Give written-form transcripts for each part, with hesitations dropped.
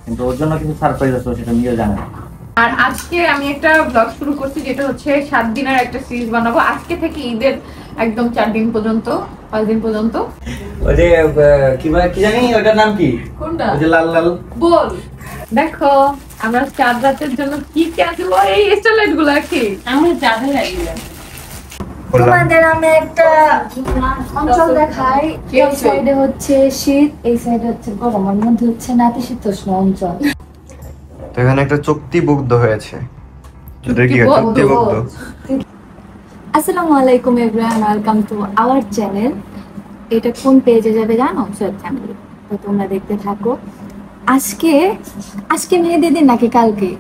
কিন্তু ওর জন্য কিছু সারপ্রাইজ আছে, সেটা নিজেও জানে না। আর আজকে আমি একটা ব্লগ শুরু করছি, যেটা হচ্ছে 7 দিনের একটা সিরিজ বানাবো আজকে থেকে ঈদের একদম 4 দিন পর্যন্ত, 5 দিন পর্যন্ত। ওই যে কি জানি ওটার নাম কি? কোনটা? ওই যে লাল লাল বল। দেখো আমরা 4 রাতের জন্য কি কি আছে, এই স্টারলাইট গুলো কি আমি চাঁদে লাগিয়ে তোমাদের আমি একটা অঞ্চল দেখাই। এই সাইডে হচ্ছে শীত, এই সাইডে হচ্ছে গরম, আর মধ্যে হচ্ছে নাতিশীতোষ্ণ অঞ্চল। তো এখানে একটা চুক্তিবদ্ধ হয়েছে। আসসালামু আলাইকুম everyone, welcome to our channel. এটা কোন পেজে যাবে জানো? সৈয়দ ফ্যামিলি। তো তোমরা দেখতে থাকো। আজকে মেহেদি দিন নাকি কালকে?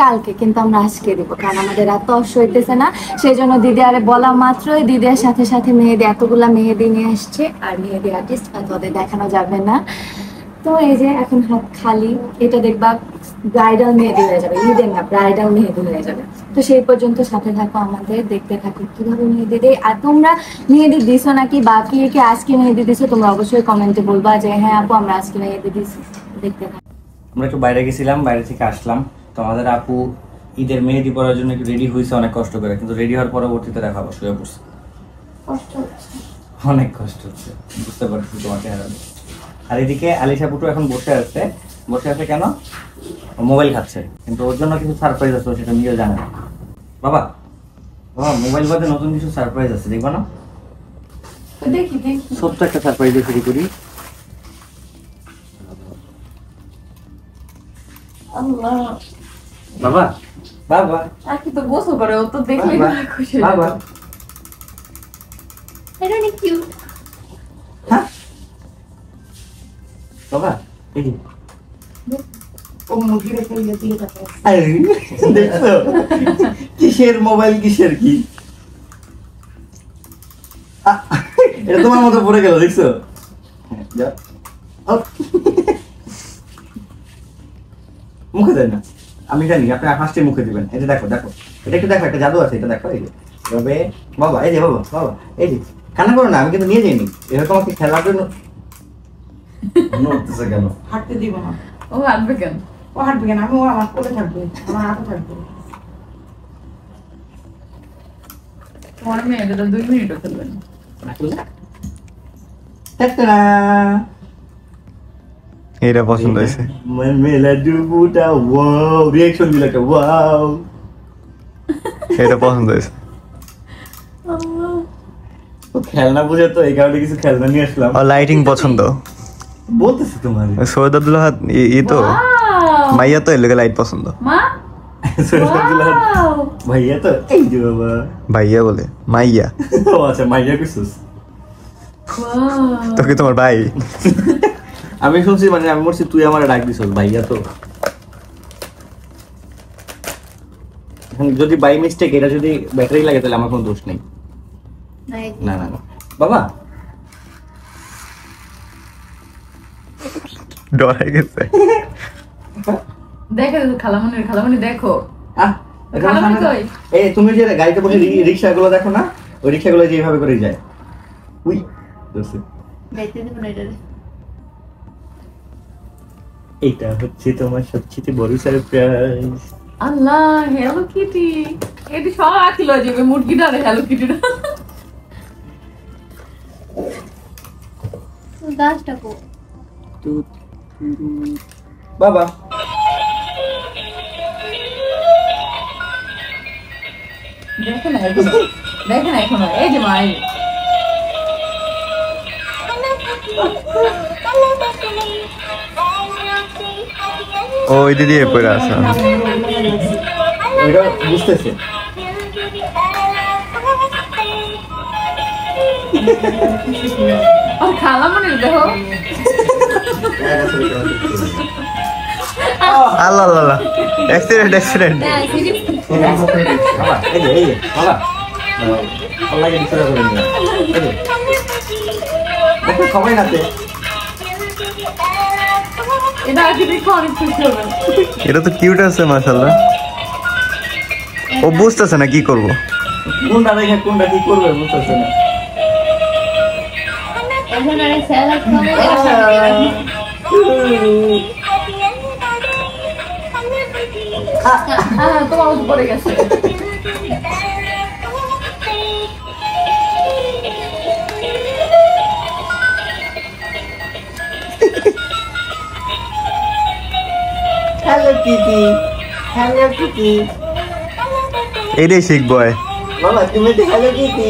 কালকে, কিন্তু আমরা আজকে দেবো, কারণ আমাদের রাত অস হইতেছে না। সেই জন্য দিদি আরে বলা মাত্রই দিদির সাথে সাথে মেহেদি, এতগুলা মেহেদি নিয়ে আসছে। আর মেহেদি আর্টিস্ট তোদের দেখানো যাবে না। তো এই যে এখন হাত খালি, এটা দেখবা ব্রাইডাল মেহেদি হয়ে যাবে, ঈদের না ব্রাইডাল মেহেদি হয়ে যাবে। তো সেই পর্যন্ত সাথে থাকো আমাদের, দেখতে থাকো কিভাবে মেহেদি দেয়। আর তোমরা মেহেদি দিছো নাকি, বাকি কি আজকে মেহেদি দিছো, তোমরা অবশ্যই কমেন্টে বলবা যে হ্যাঁ আপু আমরা আজকে মেহেদি দিছি। দেখতে থাকো। আমরা একটু বাইরে গেছিলাম, বাইরে থেকে আসলাম। তো আমাদের আপু ঈদের মেহেদি পরার জন্য একটু রেডি হয়েছে অনেক কষ্ট করে, কিন্তু রেডি হওয়ার পরবর্তীতে দেখা শুয়ে পড়ছে। কষ্ট হচ্ছে, অনেক কষ্ট হচ্ছে, বুঝতে পারছি তোমাকে হারাবে। আর এদিকে আলিশা পুটু এখন বসে আছে কেন? মোবাইল খাচ্ছে, কিন্তু ওর জন্য কিছু সারপ্রাইজ আছে, সেটা নিজেও জানে না। বাবা মোবাইল বাদে নতুন কিছু সারপ্রাইজ আছে, দেখবা না? দেখি ছোট্ট একটা সারপ্রাইজ দিয়ে শুরু করি। আল্লাহ বাবা আকি তো গোসল করে, ও তো দেখলে খুশি হয়ে বাবা যাবে। এটা অনেক কিউট। হ্যাঁ বাবা এই ও মুখে রেখে দিয়ে থাকে। দেখছো কিসের মোবাইল, কিসের কি? এটা তোমার মতো পড়ে গেল, দেখছো? মুখে দেয় না, আমি জানি আপনি ফার্স্টে মুখে দিবেন। এই যে দেখো এটা একটু দেখো, একটা জাদু আছে, এটা দেখো। এই যে বাবা এই যে বাবা এই যে কান্না করো না, আমি কিন্তু নিয়ে যাইনি। এটা তোমাকে খেলার জন্য নড়তেছে কেন? হাঁটতে দিব না। ও হাঁটবে কেন? আমি ও আমার কোলে থাকবে, আমার হাতে থাকবে। তোমার মেয়ে এটা 2 মিনিটও খেলবে না। এটা পছন্দ হয়েছে। রিঅ্যাকশন দিল একটা ওয়াও। এটা পছন্দ হয়েছে। খেলনা বুঝে তো এই কারণে কিছু খেলনা নিয়ে আসলাম। আর লাইটিং পছন্দ বলতেছি তোমার। সৈয়দ আব্দুল্লাহ ই তো মাইয়া তো এর লগে লাইট পছন্দ। মা ভাইয়া তো এই যে বাবা ভাইয়া বলে মাইয়া। ও আচ্ছা মাইয়া কইছস। তোকে তোমার ভাই। আমি শুনছি, মানে আমি বলছি তুই আমারে ডাক দিছস ভাইয়া। তো এখন যদি বাই মিস্টেক এটা যদি ব্যাটারি লাগে তাহলে আমার কোনো দোষ নেই। না বাবা ডরাই গেছে। দেখো খালামণি দেখো। খালামণি কই? এই তুমি যে গাড়িতে বসে রিকশাগুলো দেখো না, ওই রিকশাগুলো যে এইভাবে করে যায়। উই দোস্ত গাইতে দেব না এটা। এইটা হচ্ছে তোমার সবচেয়ে বড় সারপ্রাইজ। আল্লাহ হ্যালো কিটি, এটি সব আকিল হয়ে যাবে মুরগিটা আর হ্যালো কিটিটা। গাছটা কো বাবা দেখে না এখন এই যে মাই ওই দিদি পড়ে আছে। এটা বুঝতেছে। আর খালামণি দেখো। আল্লাহ আল্লাহ অ্যাক্সিডেন্ট। বাবা এই যে বাবা আল্লাহ কে দিছরা করে নিয়ে এই যে দেখো সবাই নাচে। এটা আজকে দেখো অনেক খুশি হবে। এটা তো কিউট আছে মাশাআল্লাহ। ও বুঝতেছে না কি করব, কোনটা দেখে কোনটা কি করবে বুঝতেছে না। এখন আরে স্যালাড খাবে। তোমার পড়ে গেছে। হ্যালো কিটি, হ্যালো কিটি, এটাই শিখবো। বাবা তুমি তো হ্যালো কিটি।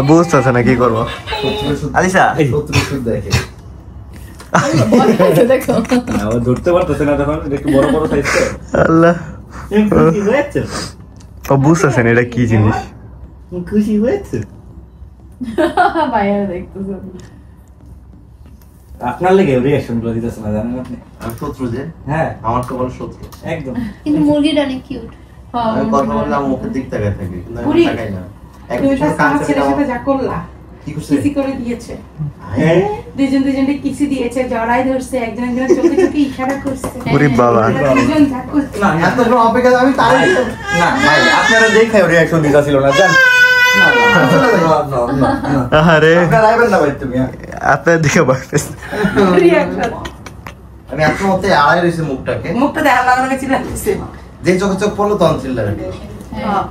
বুঝতেছে না কি করবো। আলিশা দেখো ধরতে পারতেছে না তখন, একটু বড় বড় সাইজ। আল্লাহ, খুশি হয়েছে? ও বুঝতেছে না এটা কি জিনিস। খুশি হয়েছে? ভাইয়া দেখতেছো আপনার লেগে রিঅ্যাকশন গুলো দিতেছে না, জানেন আপনি? আমি শত্রু যে, হ্যাঁ আমার তো বড় শত্রু। একদম। কিন্তু মুরগিটা অনেক কিউট। আমি কথা বললে আমার মুখের দিক তাকায় থাকি, কিন্তু আমি পুরি, তাকাই না। তুমি তো কান আমার ছেলের সাথে যা করলা, কি করছে? কিসি করে দিয়েছে। হ্যাঁ দুজনকে কিসি দিয়েছে, জড়াই ধরছে, একজন একজনের চোখে চোখে ইশারা করছে। ওরে বাবা, দুজন যা করছে। না না এত বড় অপেক্ষা আমি তাই না ভাই, আপনারা দেখাই রিঅ্যাকশন দিতেছিল না, জান? না না না, আরে আপনারা আইবেন না ভাই তুমি। আপনার দিকে বাড়তেছে। Reaction। আমি এত মতে আড়াই রয়েছে মুখটাকে, মুখটা দেখা লাগানো গেছিল লাগছে। যে চোখে চোখ পড়লো তখন চিল্লারে। হ্যাঁ।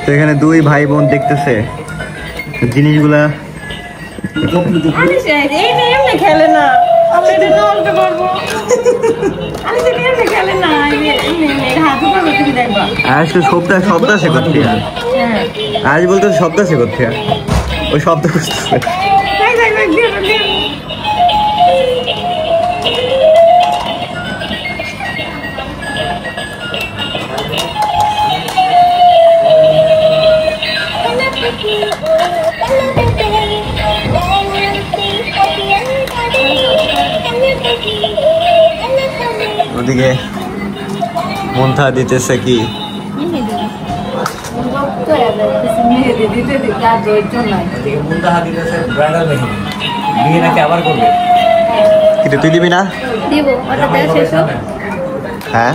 তো এখানে দুই ভাই বোন দেখতেছে জিনিসগুলা। এই এমনি খেলে না, আমরা এটা নষ্ট করবো। আমি তো এমনি খেলে না, হাত উপরে তুমি দেখবা। আজ তো শব্দ আছে করতে, আজ বলতে শব্দ আছে করতে, ওই শব্দ বুঝতেছে। ওদিকে মন্থা দিতেছে কি মেহেদি দিতে দিতে আর ধৈর্য নাই। এদিকে মুন্তাহা দিতেছে ব্রাইডাল মেহেদি, বিয়ে নাকি আবার করবে। কিন্তু তুই দিবি না? দিব, ওটা দেওয়া শেষ হোক। হ্যাঁ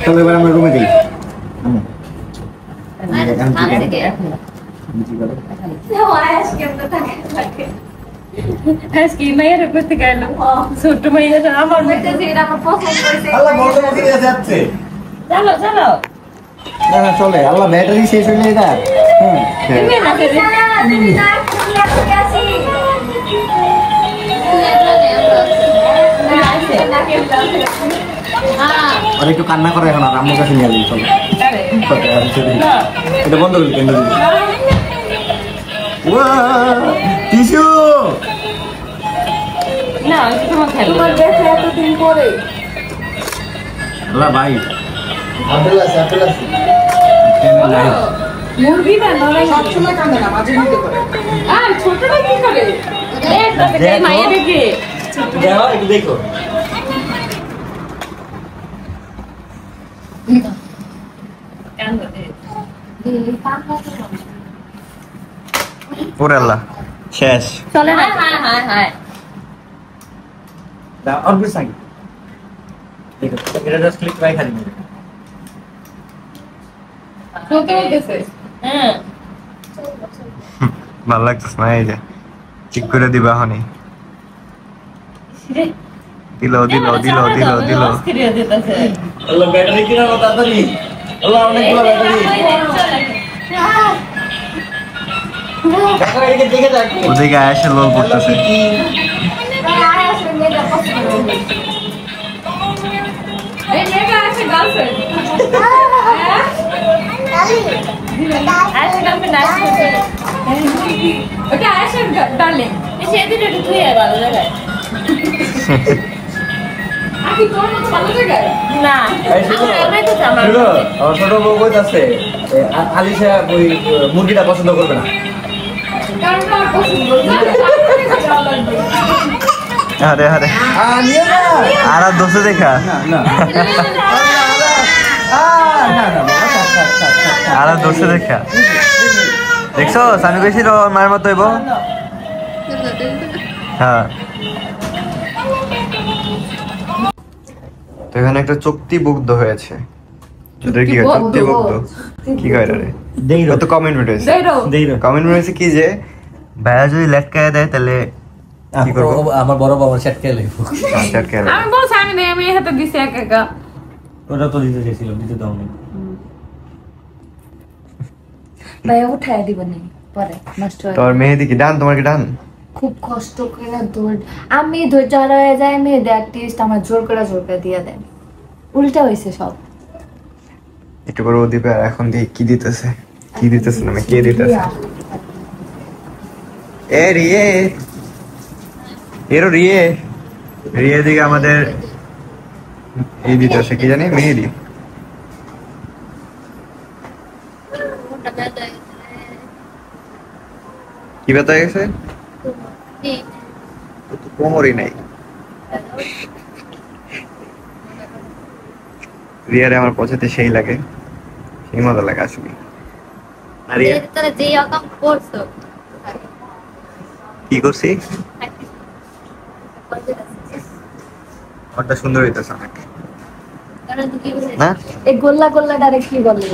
চলো এবার আমরা রুমে যাই। আজকে মাইয়ার করতে গেল, ছোট্ট মাইয়াটা আমার এটা যে এটা আমার পছন্দ হয়েছে। আল্লাহ বলতে বলতে যাচ্ছে। চলো চলো না না চলে, আল্লাহ ব্যাটারি শেষ হয়ে যায় এটা। তুমি না খেলে তুমি না তুমি আজকে আসি। আর একটু কান্না করে এখন, আর আম্মুর কাছে নিয়ে যাই চলো। এটা বন্ধ করলি কেন? টিসু না তোমার খেলো তোমার দেখা এতদিন পরে। আল্লাহ ভাই আপেল আছে, আপেল আছে। মুরগিটা নরম সবসময় কান্দে না, মাঝে মধ্যে করে। আর ছোটটা কি করে দেখো। মাইয়া দেখে দেখো একটু দেখো। ওরে আল্লাহ, শেষ। চলে না হ্যাঁ হ্যাঁ হ্যাঁ দাও আর কিছু আগে দেখো, এটা জাস্ট ক্লিক বাই খালি মেরে। চলতে বলতেছে হ্যাঁ ভালো লাগতেছে না, এই যে ঠিক করে দিবা হনি। দিল দিল দিল দিল দিল। আল্লাহ ব্যাটারি কিনা না তাড়াতাড়ি। আল্লাহ অনেকগুলো ব্যাটারি। দেখো এদিকে দেখে দেখো। ওদিকে আয়সা লোল পড়তেছে। এই মেয়েটা আছে গার্লফ্রেন্ড আয়েশা গার্লফ্রেন্ড আছে ওটা আয়েশার ডার্লিং সেদিন একটু ধুয়ে ভালো জায়গায় আমি তোর মতো ভালো জায়গায় না এই শুনো, এটাই তো আমার শুনো, আমার ছোট বউ কইতাছে আলিশা ওই মুরগিটা পছন্দ করবে না। কারণ আমার পছন্দ যাওয়া লাগবে আরে আরে নিয়ে না আর দোষে দেখা না না না না আর দোষে দেখা দেখছো আমি বেশি মায়ের মতো হইব। হ্যাঁ তো এখানে একটা চুক্তিবদ্ধ হয়েছে। এটা কি হয়? চুক্তিবদ্ধ কি কয় রে? দেই কত কমেন্ট হয়েছে? দেই কমেন্ট হয়েছে কি যে ভাইয়া যদি লেটকায় দেয় তাহলে কি করবো? আমার বড় বাবা সেট খেলে আমি বলছি আমি নেই আমি হাতে দিছি একা একা ওটা তো দিতে চাইছিল দিতে দাও না। ভাই উঠায় দিব নি পরে নষ্ট হয় তোর মেহেদি কি ডান? তোমার কি ডান? খুব কষ্ট করে আমি ধৈর্য হারায় যাই মেহেদি আর্টিস্ট আমার জোর করে দিয়ে দেন উল্টা হয়েছে সব একটু করে ও দিবে আর এখন দিয়ে কি দিতেছে? কি দিতেছে না কে দিতেছে? এ রিয়ে এরো রিয়ে রিয়ে দিকে আমাদের এই দিতেছে কি জানি মেহেদি। কি ব্যথা হয়ে গেছে? কোমরই নাই। রিয়ারে আমার পছন্দ সেই লাগে, সেই মজা লাগে আসলে। আর রিয়া কি করছি? ওটা সুন্দর হইতেছে অনেক না? এই গোল্লা ডাইরেক্ট কি বলে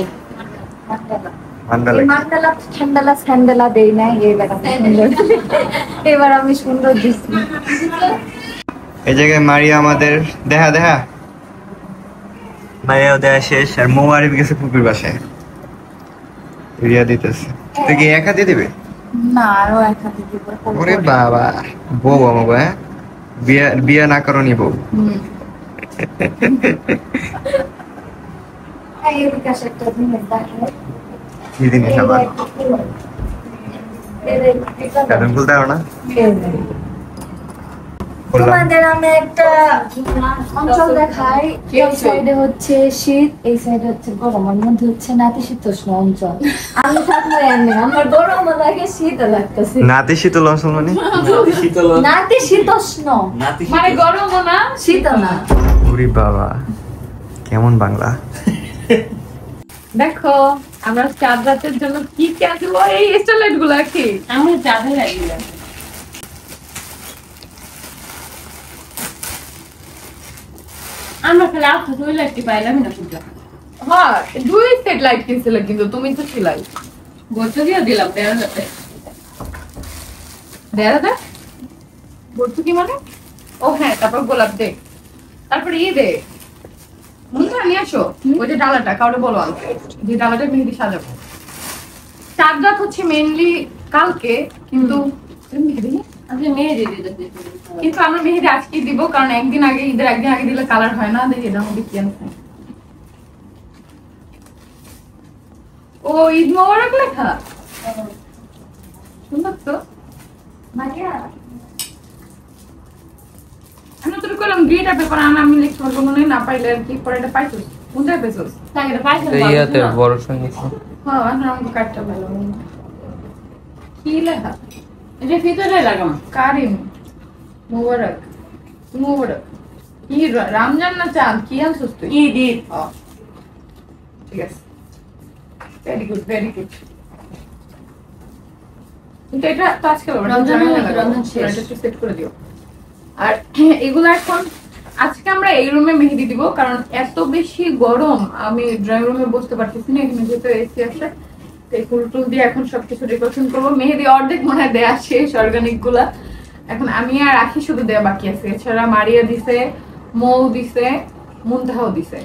মান্ডালা মান্ডালা স্যান্ডেলা দেই নাই এবার আমি সুন্দর দিচ্ছি এই জায়গায় মারিয়া আমাদের দেখা মারিয়াও দেয়া শেষ আর মৌ আরিফ গেছে পুকুর বাসায়। রিয়া দিতেছে তুই কি একা দিয়ে দিবে? না আরো এক হাতে দিব ওরে বাবা বউ আমাকে হ্যাঁ বিয়া না করো নি বউ। এই বিকাশ একটা জিনিস দেখায় কি জিনিস আবার? কারণ বলতে পারো না? তোমাদের আমি একটা অঞ্চল দেখাই। এই সাইডে হচ্ছে শীত, এই সাইডে হচ্ছে গরম, আর মধ্যে হচ্ছে নাতিশীতোষ্ণ অঞ্চল। আমি থাকবো এমনি, আমার গরমও লাগে শীতও লাগতেছে। নাতিশীতোষ্ণ অঞ্চল মানে? নাতিশীতোষ্ণ মানে গরমও না শীতও না। ওরে বাবা কেমন বাংলা। দেখো আমরা চাঁদ রাতের জন্য কি কি আছে এই স্টারলাইট গুলা কি আমি চাঁদে লাগিয়ে আমরা খালি আপ তো লাইটটি পাইলাম না শুনতে হ্যাঁ 2 সেট লাইট কিনছিলে কিন্তু তুমি তো ছিলাই বলতে দিয়ে দিলাম বেড়াতে দেড়াদা বলছো কি মানে ও হ্যাঁ তারপর গোলাপ দে তারপর দে মুন্ডা নিয়ে আসো ওই যে ডালাটা কাউরে বলো আনতে যে ডালাটা মেহেদি সাজাবো চাঁদ রাত হচ্ছে মেইনলি কালকে কিন্তু মেহেদি আজকে মেয়ে দিয়ে দিতে কিন্তু আমরা মেহেদি আজকে দিব কারণ একদিন আগে ঈদের একদিন আগে দিলে কালার হয় না দেখি এটা মধ্যে কি আছে ও ঈদ মোবারক লেখা সুন্দর তো আমি তোর কলম গ্রিটা পেপার আনা আমি লিখতে পারবো না পাইলে আর কি পরে এটা পাইছো কোনটায় পেছস তাকে এটা পাইছে ইয়াতে বড় সঙ্গে হ্যাঁ আমি কাটটা পেলাম কি লেখা এটা ভিতরে লাগাম কারিম মোবারক কি রমজান না চাঁদ কি আনছিস তুই ঈদ ঈদ ঠিক আছে ভেরি গুড কিন্তু এটা তো আজকে রমজান শেষ। একটু সেট করে দিও আর এগুলো এখন আজকে আমরা এই রুমে মেহেদি দিব কারণ এত বেশি গরম আমি ড্রয়িং রুমে বসতে পারতেছি না এখানে যেহেতু এসি আছে তাই ফুল দিয়ে এখন সবকিছু ডেকোরেশন করবো মেহেদি অর্ধেক মনে হয় দেয়া শেষ অর্গানিক গুলা এখন আমি আর রাখি শুধু দেয়া বাকি আছে এছাড়া মারিয়া দিছে মৌ দিছে মুনতাহাও দিছে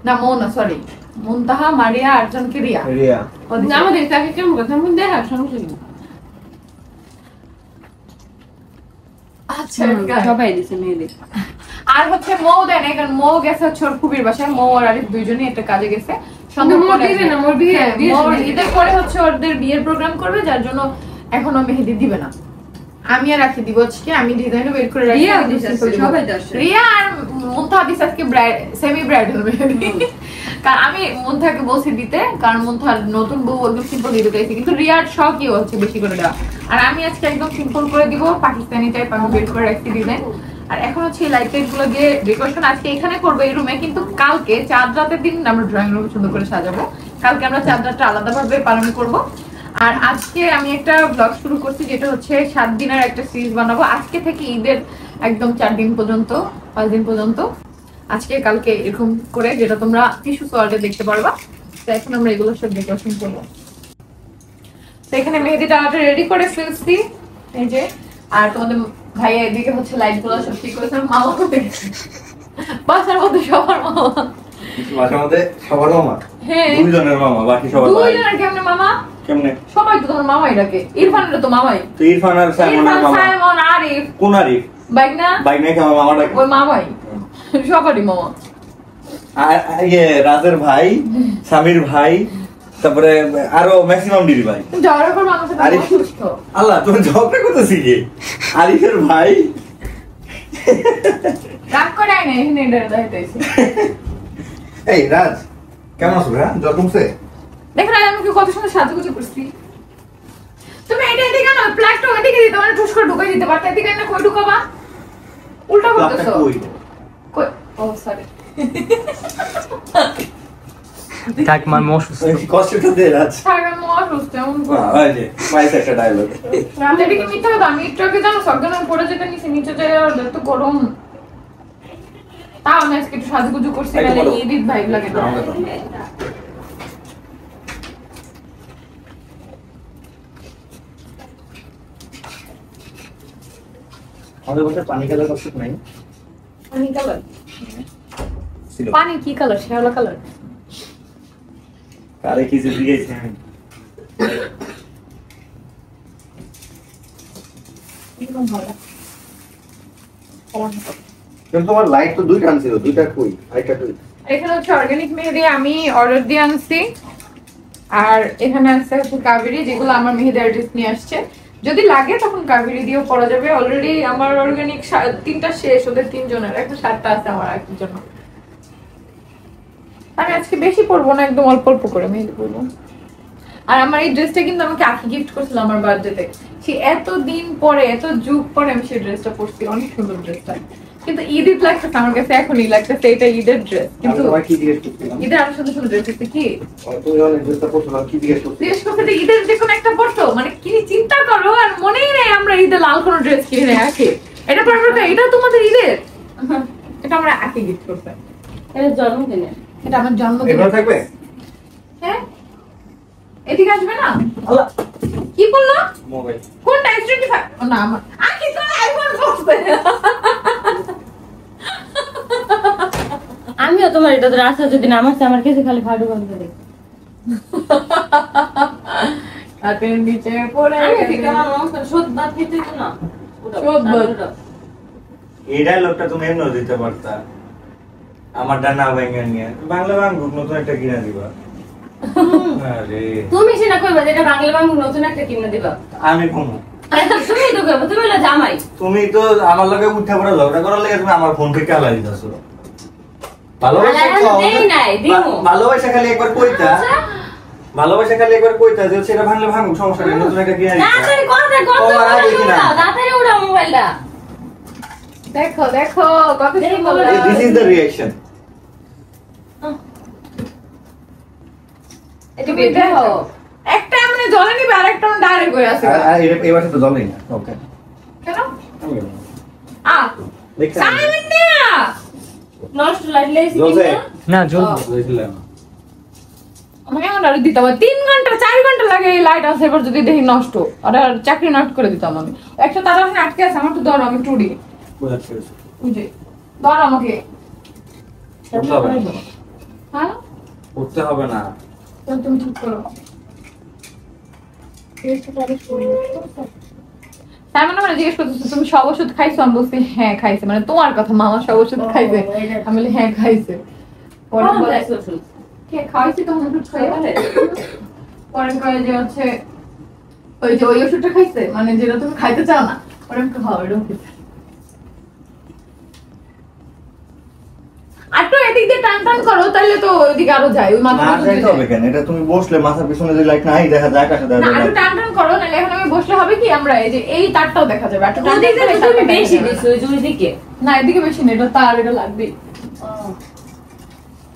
না মৌ না সরি মুনতাহা মারিয়া আর জনকে রিয়া ও দিছে। আমাদের তাকে কেমন কথা আমি দেখা সমস্যা নেই আচ্ছা সবাই দিছে মেয়েদের আর হচ্ছে মৌ দেয় না কারণ মৌ গেছে হচ্ছে ওর খুবির বাসায় মৌ আর আরিফ দুইজনই একটা কাজে গেছে ঈদের পরে হচ্ছে ওদের বিয়ের প্রোগ্রাম করবে যার জন্য এখনো মেহেদি দিবে না আমি আর রাখি দিব আজকে, আমি ডিজাইনও বের করে রাখি। রিয়া দিছে সবাই তো আসছে। রিয়া আর মুনথা দিছে আজকে সেমি ব্রাইডাল মেহেদি, কারণ আমি মুনথাকে বলছি দিতে, কারণ মুনথার নতুন বউ একদম সিম্পল দিতে চাইছি, কিন্তু রিয়ার শখই হচ্ছে বেশি করে দেওয়া। আর আমি আজকে একদম সিম্পল করে দিব, পাকিস্তানি টাইপ আমি বের করে রাখছি ডিজাইন। আর এখন হচ্ছে লাইট টাইট গুলো দিয়ে ডেকোরেশন আজকে এখানে করবো এই রুমে, কিন্তু কালকে চাঁদ রাতের দিন আমরা ড্রয়িং রুম সুন্দর করে সাজাবো। কালকে আমরা চাঁদ রাতটা আলাদাভাবে পালন করব। আর আজকে আমি একটা ব্লগ শুরু করছি, যেটা হচ্ছে 7 দিনের একটা সিরিজ বানাবো, আজকে থেকে ঈদের একদম 4 দিন পর্যন্ত, 5 দিন পর্যন্ত, আজকে কালকে এরকম করে, যেটা তোমরা টিস্যু সোয়ার্ডে দেখতে পারবা। তো এখন আমরা এগুলো সব ডেকোরেশন করবো। তো এখানে মেহেদিটা রেডি করে ফেলছি এই যে, আর তোমাদের ভাইয়া এদিকে হচ্ছে লাইট গুলো সব ঠিক করেছে। মামা বাসার মধ্যে সবার মামা, মাঝে মধ্যে সবার মামা, হ্যাঁ 2 জনের মামা, বাকি সবার ভাই। 2 জনের কেমনে মামা? কেমনে? সবাই তো তোমার মামাই ডাকে। ইরফানের তো মামাই। তো ইরফান আর সাইমনের মামা। সাইমন, আরিফ, কোন আরিফ? বাইক না কি আমার মামা ডাকে? ওই মামাই, সবারই মামা। আর ইয়ে রাজের ভাই, সামির ভাই, তারপরে আরো ম্যাক্সিমাম ডিরি ভাই। ঝগড়া করবো আমার সাথে, আরিফ, অসুস্থ। আল্লাহ তুমি ঝগড়া করতেছি কি? আরিফের ভাই রাগ করে আয় না, এখানে এটা দাইতেছি। এই রাজ কেমন আছো? হ্যাঁ জ্বর কমছে? দেখো না আমি কি কত সুন্দর সাজুগুজু করছি। তুমি এটা এদিকে না প্লাগটা ওইদিকে দিতে, মানে ঠুস করে ঢুকাই দিতে পারতে, এদিকে না কই ঢুকাবা? উল্টা করতেছো। কই? ও সরি। থাক মান অসুস্থ। কষ্টটা দে রাজ। থাক আমি অসুস্থ, এমন করো। ওই যে মাইস একটা ডায়লগ। রাতে কি মিথ্যা কথা? আমি একটু আগে জানো সকালে পড়ে যেতে নিচে, নিচে যাই আর এত গরম। তাও আমি আজকে একটু সাজুগুজু করছি, নাহলে এডিট ভাইব লাগে না। আমাদের বলতে পানি কালার কষ্ট নাই। পানি কালার? ছিল। পানি কি কালার? শ্যাওলা কালার। আরে কিছু দিয়েছে আমি। এরকম ভালো। কিন্তু তোমার লাইট তো 2টা আনছিল, 2টা কই? আরেকটা কই? এখানে হচ্ছে অর্গানিক মেহেদি আমি অর্ডার দিয়ে আনছি, আর এখানে আছে হচ্ছে কাবেরি, যেগুলো আমার মেহেদি আর্টিস্ট নিয়ে আসছে। যদি লাগে তখন কাবেরি দিয়েও পরা যাবে। অলরেডি আমার অর্গানিক 3টা শেষ, ওদের 3 জনের, এখন 7টা আছে আমার একটু জন্য। আমি আজকে বেশি পরবো না, একদম অল্প অল্প করে মেহেদি পরবো। আর আমার এই ড্রেসটা কিন্তু আমাকে আখি গিফট করছিল আমার বার্থডেতে। সে এত দিন পরে, এত যুগ পরে আমি সেই ড্রেসটা পরছি, অনেক সুন্দর ড্রেসটা। কিন্তু ঈদের লাগতেছে আমার কাছে, এখনই লাগতেছে এটা ঈদের ড্রেস, কিন্তু তোমার কি জিজ্ঞেস করছিলাম? ঈদের আরো সুন্দর সুন্দর ড্রেস আছে। কি তুমি যখন ড্রেসটা পরছিলাম কি জিজ্ঞেস করছিলাম? জিজ্ঞেস করতে যে ঈদের যে কোনো একটা পরতো, মানে কি চিন্তা করো, আর মনেই নেই আমরা ঈদে লাল কোনো ড্রেস কিনে নেই আখি। এটা পরবো না, এটা তোমাদের ঈদের, এটা আমরা আখি গিফট করতে। এটা জন্মদিনে। এটা আমার জন্মদিন। এবার থাকবে? হ্যাঁ এদিকে আসবে না? আল্লাহ কি বললো? মোবাইল। কোনটা? S25? না আমার আখি তো আইফোন পড়ছে। আমিও তোমার এটা তো রাস্তা যদি নামাচ্ছে আমার কিছু খালি ফাটু বলতে দেখ। হাতের নিচে পড়ে সদ্যা খেতে না। সদ্যা। এই ডায়লগটা তুমি এমনিও দিতে পারতা। আমার ডানা ভেঙে নিয়ে বাংলা বাংলা নতুন একটা কিনে দিবা। আরে তুমি সেটা কইবা যে এটা বাংলা বাংলা নতুন একটা কিনে দিবা। আমি ঘুমো। তুমি তো কইবা, তুমি হলো জামাই। তুমি তো আমার লগে উঠে পড়ে ঝগড়া করার লাগে তুমি আমার ফোন থেকে আলাই দিতেছো। ভালোবাসা খালি একবার কইতা, ভালোবাসা খালি একবার কইতা যে সেটা ভাঙলে ভাঙুক, সমস্যা নেই, নতুন একটা কিনে দিবা। তাড়াতাড়ি কথা কত তাড়াতাড়ি উড়া মোবাইলটা। দেখো দেখো কত সুন্দর। This is the reaction. এটা দেখো একটা মানে জলে নিবে, আর একটা ডাইরেক্ট হয়ে আছে। এবারে তো জলেই না। ওকে কেন? সাইমন না নষ্ট লাগলেইছি জলছে না জল বুঝলাম। আমি এখন আর দিতাম 3 ঘন্টা 4 ঘন্টা লাগে এই লাইট আছে, এবার যদি দেখি নষ্ট, আর চাকরি নষ্ট করে দিতাম আমি। একটা তারা ওখানে আটকে আছে, আমার তো ধরো, আমি টুডি বুঝে ধর আমাকে। হ্যাঁ উঠতে হবে না। তুমি ঠিক করো। সাইমন মানে জিজ্ঞেস করতেছে তুমি সব ওষুধ খাইছো? আমি বলছি হ্যাঁ খাইছে, মানে তোমার কথা, মামা সব ওষুধ খাইছে? আমি বলি হ্যাঁ খাইছে। পরে বলে কে খাইছি তোমার ওষুধ খাইছে? পরে কয়ে যে হচ্ছে ওই যে ওই ওষুধটা খাইছে, মানে যেটা তুমি খাইতে চাও না, ওরকম খাওয়া আর তো এদিক দিয়ে টান টান করো তাহলে তো ওইদিকে আরো যায় ওই মাথা না যাইতে হবে কেন? এটা তুমি বসলে মাথার পিছনে যে লাইট নাই দেখা যায় আকাশে না দেখা একটু যায়। টান টান করো নাহলে এখন আমি বসলে হবে কি আমরা এই যে এই তারটাও দেখা যাবে একটু টান টান ওদিকে করলে তো তুমি তারটা বেশি দেখা যাবে। দিছো ওই যে ওইদিকে। না এদিকে বেশি না এটা তার এটা লাগবে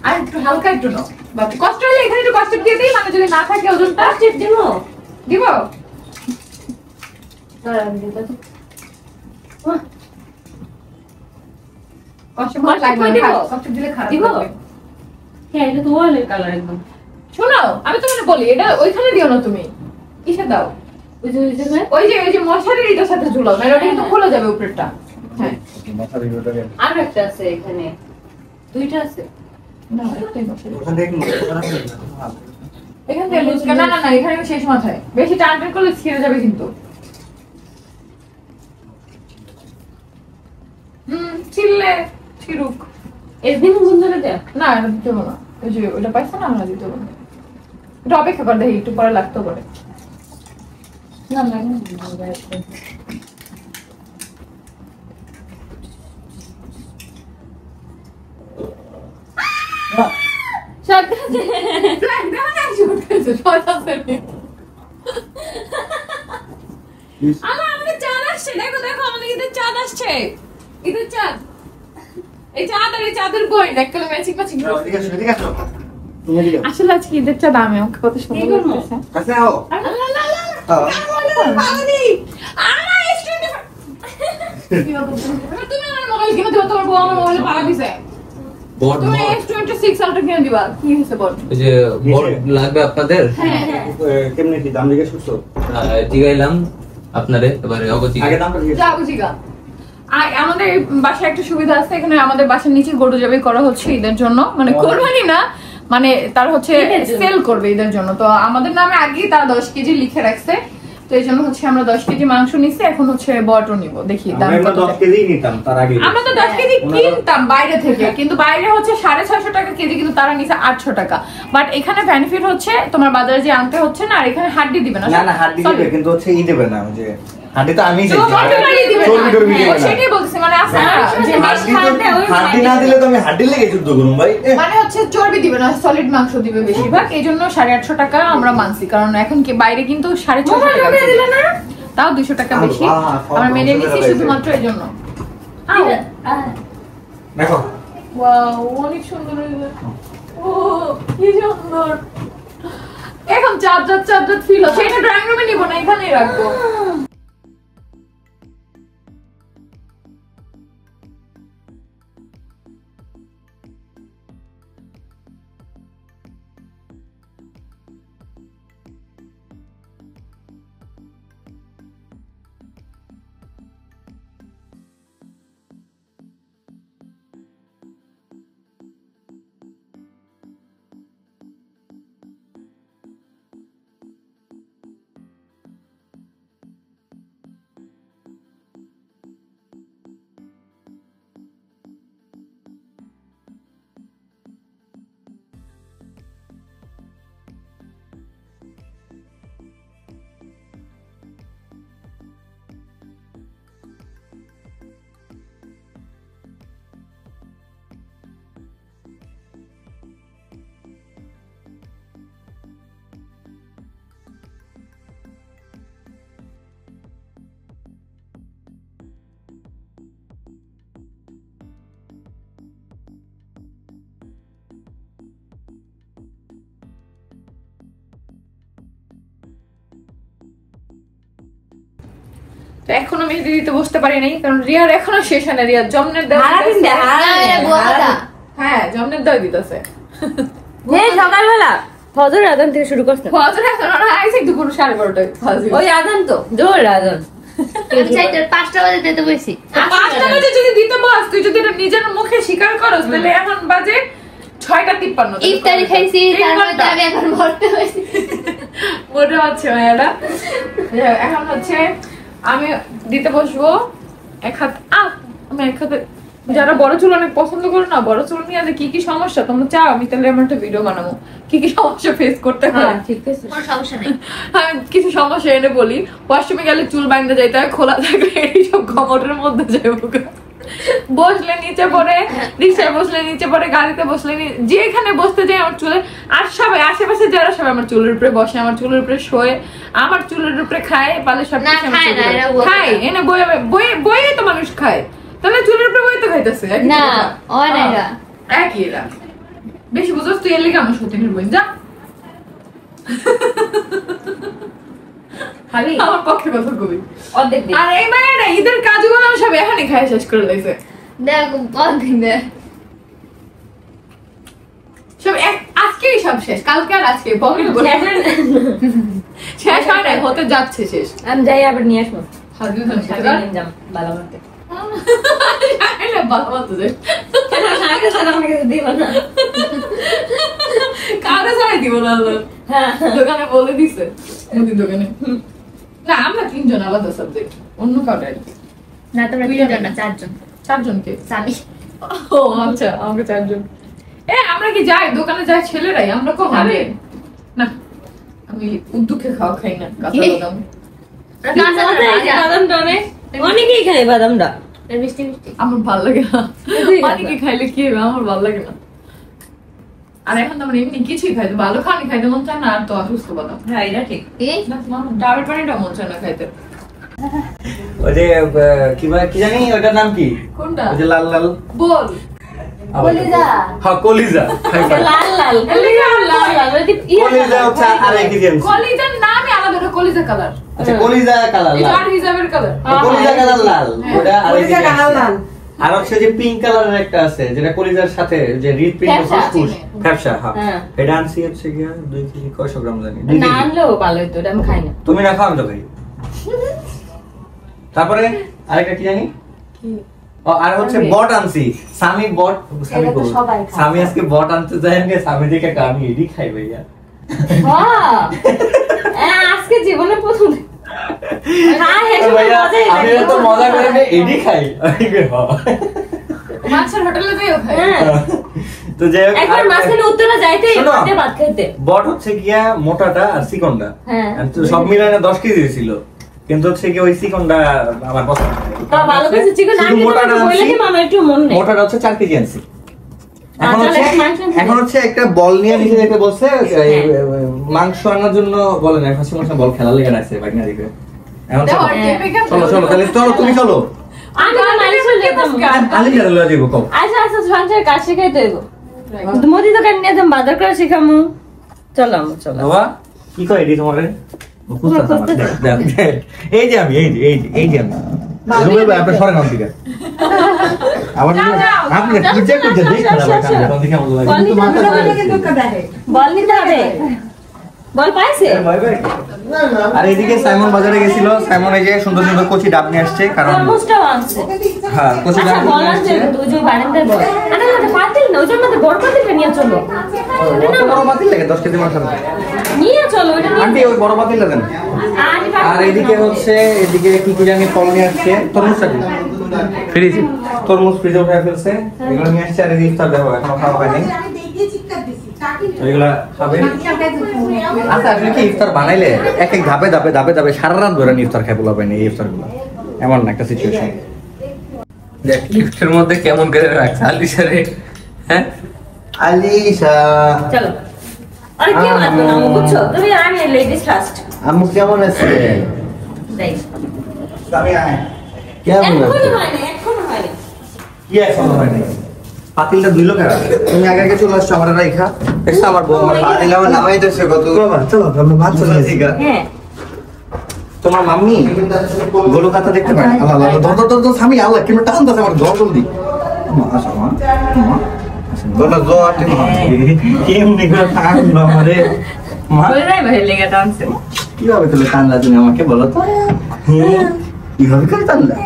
আর একটু হালকা একটু নাও বাকি কষ্ট হলে এখানে একটু কষ্ট দিয়ে দিই মানে যদি না থাকে ওজনটা চেপ দিবো। দিব দাঁড়ান দিতে তো। কষ্ট কষ্ট লাগবে করে দিব? না, কষ্ট দিলে খারাপ দিব? লাগবে। হ্যাঁ এটা তো ওয়ালের কালার একদম। শোনো আমি তোমাকে বলি এটা ওইখানে দিও না তুমি কিসে দাও ওই যে ওই যে মশারির এটার সাথে ঝুলাও না ওটা কিন্তু খুলে যাবে উপরেরটা হ্যাঁ মাথার ভিতরে আর একটা আছে এখানে। দুইটা আছে। না একটাই মশারি ওখান থেকে কি এখান থেকে লুজ না না না এখানে আমি শেষ মাথায় বেশি টান টান করলে ছিঁড়ে যাবে কিন্তু ছিঁড়লে ছিড়ুক এদিন বন্ধুরা দেখ। না এটা দিতে হবে না ওই যে ওটা পাইছে না আমরা দিতে হবে না এটা অপেক্ষা কর দেখি একটু পরে লাগতে পারে না না না। আমাদের চাঁদ আসছে দেখো দেখো আমাদের ঈদের চাঁদ আসছে ঈদের চাঁদ এই চাঁদ আর এই চাঁদের বই দেখলে ম্যাচিং ম্যাচিং এদিকে আসো, এদিকে আসো। তুমি এদিকে আসো। আসলে আজকে ঈদের চাঁদ আমি ওকে কত সুন্দর কি করবো? লাগতেছে কাছে আও। তুমি আমার মোবাইল কিনে দিবা তোমার বউ আমার মোবাইলে পাড়া দিছে বট তুমি বট S26 আলট্রা কিনে দিবা কি হইছে বল ওই যে বট লাগবে আপনাদের হ্যাঁ কেমনে কি দাম জিজ্ঞেস করছো? জিগাইলাম আপনারে এবারে অগতি আগে দামটা জিজ্ঞেস যা বুঝিগা আর আমাদের এই বাসায় একটা সুবিধা আছে এখানে আমাদের বাসার নিচে গরু জবাই করা হচ্ছে ঈদের জন্য মানে কোরবানি না মানে তার হচ্ছে ঈদের জন্য। সেল করবে ঈদের জন্য তো আমাদের নামে আগেই তারা 10 কেজি লিখে রাখছে তো এই জন্য হচ্ছে আমরা 10 কেজি মাংস নিছি এখন হচ্ছে বটও নিব দেখি দাম আমরা কত 10 কেজি নিতাম তার আগে। আমরা তো 10 কেজি কিনতাম বাইরে থেকে কিন্তু বাইরে হচ্ছে 650 টাকা কেজি কিন্তু তারা নিছে 800 টাকা বাট এখানে বেনিফিট হচ্ছে তোমার বাজারে যে আনতে হচ্ছে না আর এখানে হাড্ডি দিবে না না না হাড্ডি Sorry, দিবে কিন্তু হচ্ছে ই দেবে না ওই যে হাড্ডি তো আমি চাই চর্বি গাড়ি দিবে না। চর্বি টর্বি দিবে ও, না। সেটাই বলছি মানে আছে না যে হাড্ডি না দিলে তো আমি হাড্ডি লেগে যুদ্ধ করুম ভাই। মানে হচ্ছে চর্বি দিবে না সলিড মাংস দিবে বেশিরভাগ এই জন্য 850 টাকা আমরা মানছি কারণ এখন কি বাইরে কিন্তু 650 টাকা দিলে না তাও 200 টাকা বেশি আমরা মেনে নিছি শুধুমাত্র এই জন্য দেখো ওয়াও অনেক সুন্দর হয়েছে ও কি সুন্দর এখন চার্জার ফিল হচ্ছে এটা ড্রয়িং রুমে নিব না এখানেই রাখবো তো এখনো মেহেদি দিতে বসতে পারি নাই কারণ রিয়ার এখনো শেষ হয় না রিয়ার জমনের দেওয়া হ্যাঁ জমনের দেওয়া দিতেছে সকালবেলা ফজর আজান থেকে শুরু করছে। ফজর এখন ওরা আইছে দুপুর 12:30টায় ফজর ওই আজান তো জোর আজান। 5টা বাজে দিতে বসি 5টা বাজে যদি দিতে বস তুই যদি এটা নিজের মুখে স্বীকার করস তাহলে এখন বাজে 6:53 ইফতারি খাইছি তারপরে তো আমি এখন ভর্তি হইছি মোটা হচ্ছে মায়াটা এখন হচ্ছে আমি দিতে বসবো এক হাত আমি এক হাতে যারা বড় চুল অনেক পছন্দ করো না, বড় চুল নিয়ে কি কি সমস্যা তোমরা চাও আমি তাহলে আমার একটা ভিডিও বানাবো কি কি সমস্যা ফেস করতে হয়। ঠিক আছে, কোনো সমস্যা নেই। আমি কিছু সমস্যা এনে বলি। ওয়াশরুমে গেলে চুল বাইন্দা যাইতে হয়, খোলা থাকলে এইসব কমোডের মধ্যে যাবো, বসলে নিচে পড়ে, রিক্সায় বসলে নিচে পড়ে, গাড়িতে বসলে যেখানে বসতে যাই আমার চুলে, আর সবাই আশেপাশে যারা সবাই আমার চুলের উপরে বসে, আমার চুলের উপরে শোয়ে, আমার চুলের উপরে খায়, পালে সব না, খায় না, এরা বলতে খায়, এনে বইয়ে তো মানুষ খায়, তাহলে চুলের উপরে বই তো খাইতেছে না ওই না এরা। একই এরা। বেশি বুঝোস তুই এলে আমার সতীনের বই যা, খাবি আমার পক্ষে কথা কবি। অর্ধেক দে, আর এই মায়েরা ঈদের কাজগুলো সব এখানে খায় শেষ করে লাইছে, দেখ অর্ধেক দে। সব আজকেই সব শেষ, কালকে আর আজকে শেষ হয় না, হতে যাচ্ছে শেষ। আমি যাই আবার নিয়ে আসবো। কারো ছাড়াই দিব না, দোকানে বলে দিছে মুদির দোকানে। না আমরা 3 জন আলাদা সাবজেক্ট, অন্য কাউকে না তোমরা 3 জন না 4 জন। 4 জনকে স্বামী ও আচ্ছা, আমাকে 4 জন। আমরা কি যাই দোকানে যাই ছেলেরাই, আমরা কো খাবে না, আমি উদ্দুকে খাওয়া খাই না, কাঁচা বাদাম। বাদামটা অনেকেই খায় বাদামটা, মিষ্টি মিষ্টি আমার ভালো লাগে না, অনেকে খাইলে কি হবে, আমার ভালো লাগে না। আর এখন তো আমরা এমনি কিছুই খাইতে, ভালো খানি খাইতে মন চায় না, আর তো অসুস্থ বাদাম। হ্যাঁ এটা ঠিক। ডাবের পানিটা মন চায় না খাইতে। ওই যে কি জানি ওটার নাম কি, কোনটা? ওই যে লাল লাল বল কলিজা। হ্যাঁ কলিজা, লাল লাল কলিজা হচ্ছে আরেক কিছু। কলিজার নামই আলাদা, ওটা কলিজা কালার, আচ্ছা কলিজা কালার এটা লাল, আর হিসাবের কালার। কলিজা কালার লাল, ওটা আরেক কলিজা কিছু। কালার লাল। আর হচ্ছে যে পিঙ্ক কালারের একটা আছে যেটা কলিজার সাথে যে রিড প্রিন্ট ফ্যাপসা ফুসফুস, চিনে। ফ্যাপসা। হ্যাঁ হ্যাঁ। এটা আনছি হচ্ছে কি 2 কেজি কয়শো গ্রাম জানি, 2 না কেজি। আনলেও ভালো হতো, এটা আমি খাই না। তুমি না খাও আমি তো খাই। তারপরে আরেকটা কি জানি, ও আর হচ্ছে বট আনছি, স্বামী বট, স্বামী এটা তো বল, সবাই খায়। স্বামী আজকে বট আনতে যায় না, স্বামী দেখে আমি এডি খাই ভাইয়া। আজকে জীবনে প্রথম ভাইয়া আমি তো মজা করে নে এডি খাই। মাছের হোটেলে যাইও খাই। তো যাই হোক, একবার মাঝখানে উত্তরা যাইতে শোনো, এমনিতে ভাত খাইতে। বট হচ্ছে গিয়া মোটাটা আর চিকনটা, হ্যাঁ। আর তো সব মিলায় 10 কেজি ছিল, কিন্তু হচ্ছে কি ওই চিকনটা আমার পছন্দ না। তা ভালো করে চিকেন শুধু আনতে মোটাটা তো বলে আনছি, কি মামা একটু মন নেই। মোটাটা হচ্ছে 4 কেজি আনছি। এখন তাহলে হচ্ছে মাংস আনতে এখন হচ্ছে একটা বল নিয়ে নিচে যেতে বলছে, মাংস আনার জন্য বলে না, ফাঁসি মাংস বল খেলা লেগে রাখছে বাগনা দিকে। এখন দেখো, চলো। আর টেপে খাবে। চলো চলো তাহলে চলো, তুমি চলো। আমি তো মালিশ যেতাম। আলি যারা লয়ে যাবো কও। আচ্ছা আচ্ছা সংসার কাজ শিখাইতে হইব। মোদি দোকান নিয়ে যাম বাজার করে শিখামু। চলো চলো। বাবা কি কয় এডি তোমারে? এই যে আমি এই যে আমি জুবেল ভাই আপনি সরেন নাম দিকে। আবার আপনি খুঁজে খুঁজে দেখেন আবার কানে দিকে বলবো। কিন্তু মাথা থেকে ধোকা দেয়। বল নিতে হবে। বল পাইছে? আর এদিকে সাইমন বাজারে গেছিল, সাইমন এই যে সুন্দর সুন্দর কচি ডাব নিয়ে আসছে, কারণ তরমুজটাও আনছে। হ্যাঁ কচি আচ্ছা ডাব বল নিয়ে আনছে আসছে। দুই বারান্দায় বল। আরে না পাতিল না, ওই জন্য বড় পাতিলটা নিয়ে চলো। বড় বাতিল লাগে 10 কেজি মাংস। নিয়ে চলো ওটা নিয়ে। আন্টি ওই বড় বাতিল দেন। আর এদিকে হচ্ছে এদিকে কি জানি ফল নিয়ে আসছে, তরমুজটা কি ফ্রিজে, তরমুজ ফ্রিজে উঠে ফেলছে, এগুলো নিয়ে আসছে। আর এই ইফতার দেখো এখনো খাওয়া হয়নি, আমি দেখিয়ে চিৎকার দিছি। চাকরি এগুলা খাবে। আচ্ছা আপনি কি ইফতার বানাইলে এক এক ধাপে ধাপে ধাপে ধাপে সারা রাত ধরে ইফতার খাই বলা পাইনি, এই ইফতার গুলো এমন না একটা সিচুয়েশন। দেখ লিফটের মধ্যে কেমন করে রাখছে আলিশারে, হ্যাঁ আলিশা চলো। আরে কি মাত্র না বুঝছো? তুমি আমি লেডিস ফার্স্ট। আম্মু কেমন আছে? যাই। আমি আয় কেমন আছে? এখনো হয়নি। কি এখনো হয়নি, পাতিলটা দুই লোক তুমি আগে আগে চলে আসছো আমার রাইখা। দেখছো আমার বউ আমার পাতিল আমার নামাই দিয়েছে কত। চলো আমরা ভাত চলে ঠিক আছে। হ্যাঁ। তোমার মাম্মি গোলু কাতা দেখতে পারে? আল্লাহ আল্লাহ ধর ধর ধর স্বামী আল্লাহ কেমন টান দাস আমার ধর জলদি। মা আসো মা, মা তোমরা জো আটি কেমনি করে টানলো আমারে মা। বলে নাই ভাই লেগে টানছে। কিভাবে তুমি টানলা তুমি আমাকে বলো তো? হ্যাঁ কিভাবে করে টানলা?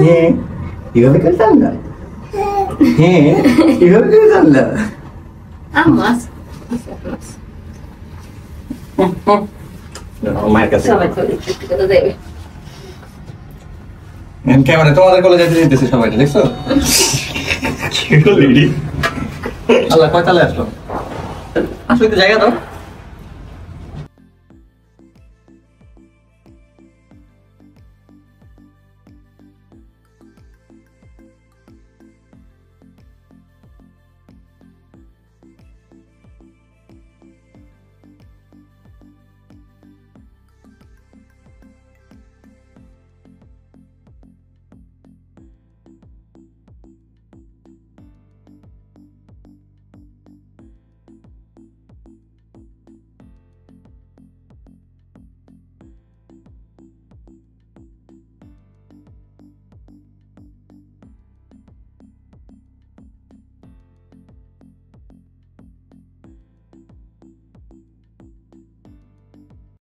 হ্যাঁ কিভাবে করে টানলা? হ্যাঁ কিভাবে করে টানলা? আমাস মায়ের কাছে সবাই চলে একটু দেবে। ক্যামেরা তোমাদের কলেজে যেতেছে সবাই, দেখছো? আল্লাহ কয়তালে আসলো আসলে একটু জায়গা দাও